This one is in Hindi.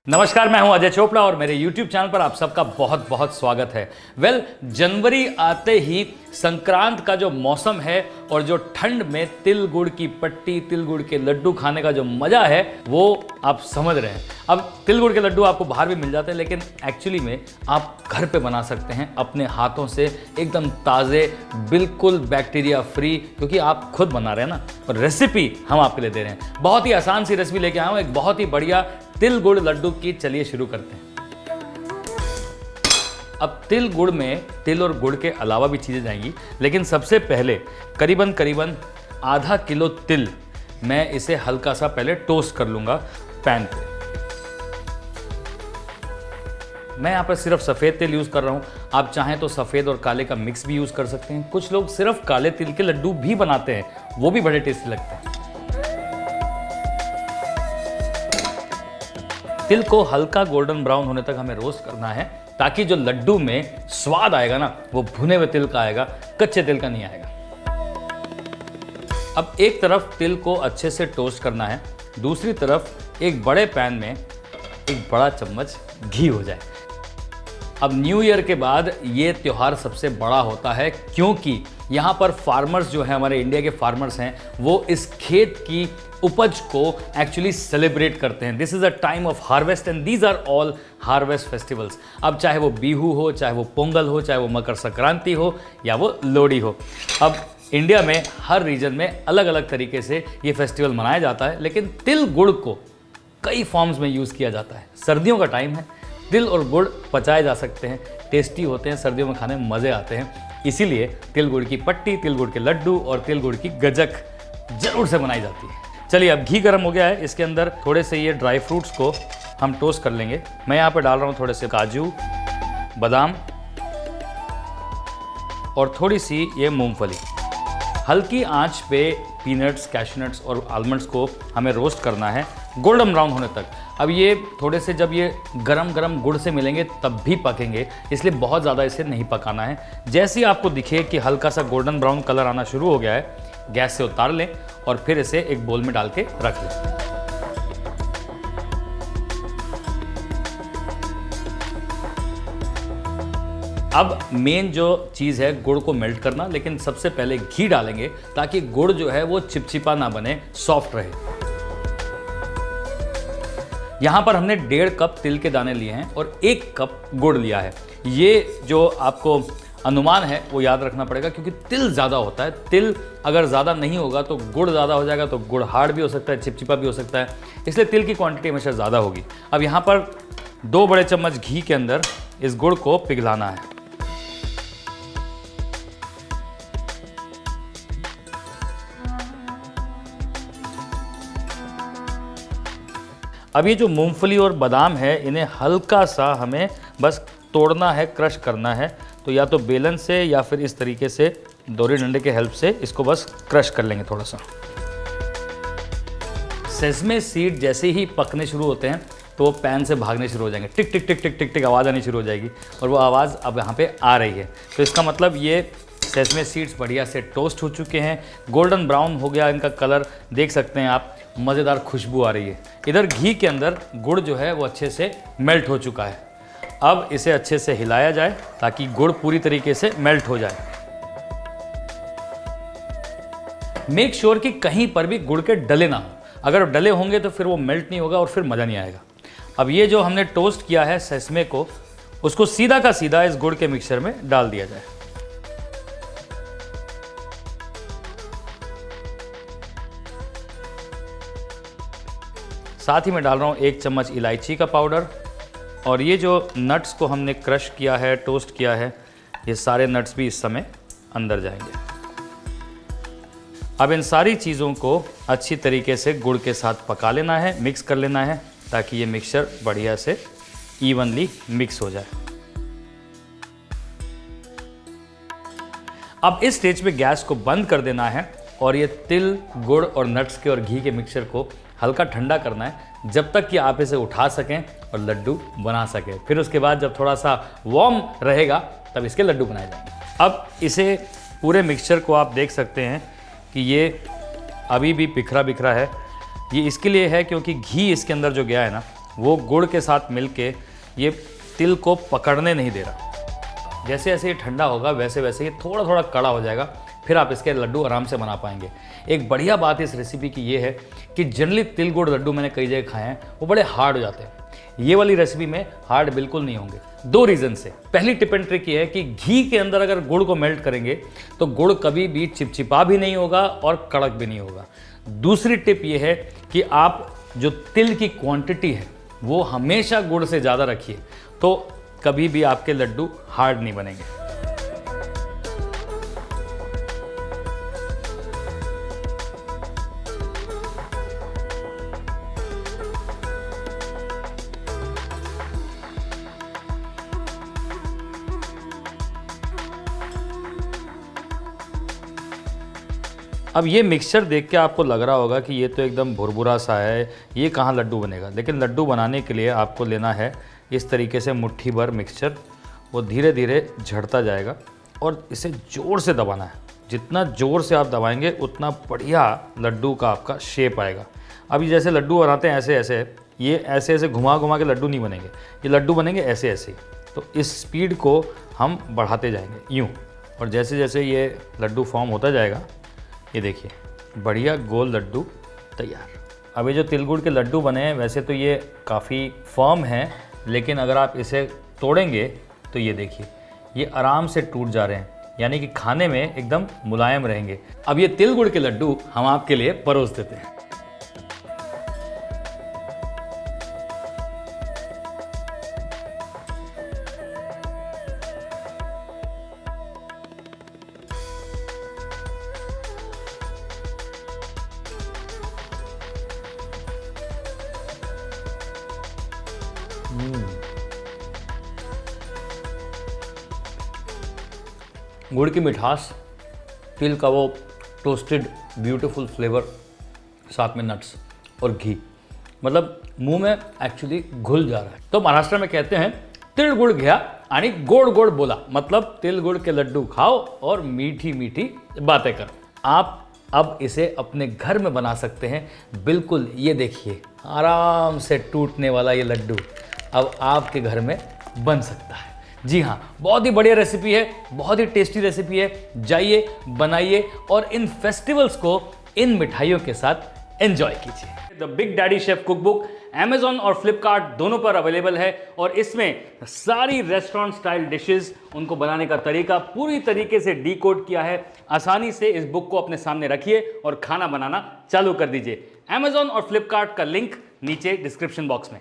नमस्कार, मैं हूं अजय चोपड़ा और मेरे YouTube चैनल पर आप सबका बहुत बहुत स्वागत है। जनवरी आते ही संक्रांत का जो मौसम है और जो ठंड में तिल गुड़ की पट्टी, तिल गुड़ के लड्डू खाने का जो मज़ा है वो आप समझ रहे हैं। अब तिल गुड़ के लड्डू आपको बाहर भी मिल जाते हैं, लेकिन एक्चुअली में आप घर पे बना सकते हैं अपने हाथों से, एकदम ताज़े, बिल्कुल बैक्टीरिया फ्री, क्योंकि आप खुद बना रहे हैं ना। और रेसिपी हम आपके लिए दे रहे हैं, बहुत ही आसान सी रेसिपी लेके आया हूँ, एक बहुत ही बढ़िया तिल गुड़ लड्डू की। चलिए शुरू करते हैं। अब तिल गुड़ में तिल और गुड़ के अलावा भी चीज़ें जाएंगी, लेकिन सबसे पहले करीबन आधा किलो तिल मैं इसे हल्का सा पहले टोस्ट कर लूँगा पैन पे। मैं यहाँ पर सिर्फ सफ़ेद तिल यूज़ कर रहा हूँ, आप चाहें तो सफ़ेद और काले का मिक्स भी यूज़ कर सकते हैं। कुछ लोग सिर्फ काले तिल के लड्डू भी बनाते हैं, वो भी बड़े टेस्टी लगते हैं। तिल को हल्का गोल्डन ब्राउन होने तक हमें रोस्ट करना है, ताकि जो लड्डू में स्वाद आएगा ना, वो भुने हुए तिल का आएगा, कच्चे तिल का नहीं आएगा। अब एक तरफ तिल को अच्छे से टोस्ट करना है, दूसरी तरफ एक बड़े पैन में एक बड़ा चम्मच घी हो जाए। अब न्यू ईयर के बाद ये त्यौहार सबसे बड़ा होता है, क्योंकि यहाँ पर फार्मर्स जो हैं, हमारे इंडिया के फार्मर्स हैं, वो इस खेत की उपज को एक्चुअली सेलिब्रेट करते हैं। This is a time of harvest and these are all harvest festivals. अब चाहे वो बिहू हो, चाहे वो पोंगल हो, चाहे वो मकर संक्रांति हो, या वो लोहड़ी हो। अब इंडिया में हर रीजन में अलग अलग तरीके से ये फेस्टिवल मनाया जाता है, लेकिन तिल गुड़ को कई फॉर्म्स में यूज़ किया जाता है। सर्दियों का टाइम है, तिल और गुड़ पचाए जा सकते हैं, टेस्टी होते हैं, सर्दियों में खाने में मज़े आते हैं। इसीलिए तिल गुड़ की पट्टी, तिल गुड़ के लड्डू और तिल गुड़ की गजक जरूर से बनाई जाती है। चलिए, अब घी गर्म हो गया है, इसके अंदर थोड़े से ये ड्राई फ्रूट्स को हम टोस्ट कर लेंगे। मैं यहाँ पे डाल रहा हूँ थोड़े से काजू, बादाम और थोड़ी सी ये मूंगफली। हल्की आंच पे पीनट्स, कैशनट्स और आलमंड्स को हमें रोस्ट करना है गोल्डन ब्राउन होने तक। अब ये थोड़े से जब ये गरम गरम गुड़ से मिलेंगे तब भी पकेंगे, इसलिए बहुत ज़्यादा इसे नहीं पकाना है। जैसे ही आपको दिखे कि हल्का सा गोल्डन ब्राउन कलर आना शुरू हो गया है, गैस से उतार लें और फिर इसे एक बोल में डाल के रख लें। अब मेन जो चीज़ है गुड़ को मेल्ट करना, लेकिन सबसे पहले घी डालेंगे ताकि गुड़ जो है वो चिपचिपा ना बने, सॉफ्ट रहे। यहाँ पर हमने 1.5 कप तिल के दाने लिए हैं और 1 कप गुड़ लिया है। ये जो आपको अनुमान है वो याद रखना पड़ेगा, क्योंकि तिल ज़्यादा होता है। तिल अगर ज़्यादा नहीं होगा तो गुड़ ज़्यादा हो जाएगा, तो गुड़ हार्ड भी हो सकता है, चिपचिपा भी हो सकता है, इसलिए तिल की क्वांटिटी हमेशा ज़्यादा होगी। अब यहाँ पर 2 बड़े चम्मच घी के अंदर इस गुड़ को पिघलाना है। अब ये जो मूंगफली और बादाम है, इन्हें हल्का सा हमें बस तोड़ना है, क्रश करना है। तो या तो बेलन से या फिर इस तरीके से दोरी डंडे के हेल्प से इसको बस क्रश कर लेंगे थोड़ा सा। सेसमे सीड जैसे ही पकने शुरू होते हैं तो वो पैन से भागने शुरू हो जाएंगे, टिक टिक टिक टिक टिक टिक आवाज़ आनी शुरू हो जाएगी, और वो आवाज़ अब यहाँ पे आ रही है। तो इसका मतलब ये सेसमे सीड्स बढ़िया से टोस्ट हो चुके हैं, गोल्डन ब्राउन हो गया इनका कलर, देख सकते हैं आप, मज़ेदार खुशबू आ रही है। इधर घी के अंदर गुड़ जो है वो अच्छे से मेल्ट हो चुका है। अब इसे अच्छे से हिलाया जाए ताकि गुड़ पूरी तरीके से मेल्ट हो जाए। मेक श्योर कि कहीं पर भी गुड़ के डले ना हो, अगर डले होंगे तो फिर वो मेल्ट नहीं होगा और फिर मज़ा नहीं आएगा। अब ये जो हमने टोस्ट किया है सेसमे को, उसको सीधा का सीधा इस गुड़ के मिक्सचर में डाल दिया जाए। साथ ही मैं डाल रहा हूँ 1 चम्मच इलायची का पाउडर, और ये जो नट्स को हमने क्रश किया है, टोस्ट किया है, ये सारे नट्स भी इस समय अंदर जाएंगे। अब इन सारी चीज़ों को अच्छी तरीके से गुड़ के साथ पका लेना है, मिक्स कर लेना है, ताकि ये मिक्सचर बढ़िया से इवनली मिक्स हो जाए। अब इस स्टेज पे गैस को बंद कर देना है और ये तिल, गुड़ और नट्स के और घी के मिक्सचर को हल्का ठंडा करना है, जब तक कि आप इसे उठा सकें और लड्डू बना सकें। फिर उसके बाद जब थोड़ा सा वार्म रहेगा तब इसके लड्डू बनाए जाएंगे। अब इसे पूरे मिक्सचर को आप देख सकते हैं कि ये अभी भी बिखरा बिखरा है। ये इसके लिए है क्योंकि घी इसके अंदर जो गया है ना, वो गुड़ के साथ मिलके ये तिल को पकड़ने नहीं दे रहा। जैसे जैसे ये ठंडा होगा वैसे वैसे ये थोड़ा थोड़ा कड़ा हो जाएगा, फिर आप इसके लड्डू आराम से बना पाएंगे। एक बढ़िया बात इस रेसिपी की ये है कि जनरली तिल गुड़ लड्डू मैंने कई जगह खाए हैं, वो बड़े हार्ड हो जाते हैं। ये वाली रेसिपी में हार्ड बिल्कुल नहीं होंगे, 2 रीज़न से। पहली टिप एंड ट्रिक ये है कि घी के अंदर अगर गुड़ को मेल्ट करेंगे तो गुड़ कभी भी चिपचिपा भी नहीं होगा और कड़क भी नहीं होगा। दूसरी टिप ये है कि आप जो तिल की क्वांटिटी है वो हमेशा गुड़ से ज़्यादा रखिए, तो कभी भी आपके लड्डू हार्ड नहीं बनेंगे। अब ये मिक्सचर देख के आपको लग रहा होगा कि ये तो एकदम भुरभुरा सा है, ये कहाँ लड्डू बनेगा। लेकिन लड्डू बनाने के लिए आपको लेना है इस तरीके से मुट्ठी भर मिक्सचर, वो धीरे धीरे झड़ता जाएगा और इसे ज़ोर से दबाना है। जितना ज़ोर से आप दबाएंगे उतना बढ़िया लड्डू का आपका शेप आएगा। अभी जैसे लड्डू बनाते हैं ऐसे ऐसे, ये ऐसे ऐसे घुमा घुमा के लड्डू नहीं बनेंगे, ये लड्डू बनेंगे ऐसे ऐसे। तो इस स्पीड को हम बढ़ाते जाएंगे यूँ, और जैसे जैसे ये लड्डू फॉर्म होता जाएगा, ये देखिए बढ़िया गोल लड्डू तैयार। अब ये जो तिल गुड़ के लड्डू बने हैं वैसे तो ये काफ़ी फर्म हैं, लेकिन अगर आप इसे तोड़ेंगे तो ये देखिए ये आराम से टूट जा रहे हैं, यानी कि खाने में एकदम मुलायम रहेंगे। अब ये तिल गुड़ के लड्डू हम आपके लिए परोस देते हैं। गुड़ की मिठास, तिल का वो टोस्टेड ब्यूटीफुल फ्लेवर, साथ में नट्स और घी, मतलब मुंह में एक्चुअली घुल जा रहा है। तो महाराष्ट्र में कहते हैं तिल गुड़ घ्या आणि गोड गोड बोला, मतलब तिल गुड़ के लड्डू खाओ और मीठी मीठी बातें करो। आप अब इसे अपने घर में बना सकते हैं। बिल्कुल, ये देखिए आराम से टूटने वाला ये लड्डू अब आपके घर में बन सकता है। जी हाँ, बहुत ही बढ़िया रेसिपी है, बहुत ही टेस्टी रेसिपी है। जाइए, बनाइए और इन फेस्टिवल्स को इन मिठाइयों के साथ एंजॉय कीजिए। The big daddy chef cookbook Amazon और फ्लिपकार्ट दोनों पर अवेलेबल है, और इसमें सारी रेस्टोरेंट स्टाइल डिशेस, उनको बनाने का तरीका पूरी तरीके से डीकोड किया है। आसानी से इस बुक को अपने सामने रखिए और खाना बनाना चालू कर दीजिए। Amazon और फ्लिपकार्ट का लिंक नीचे डिस्क्रिप्शन बॉक्स में।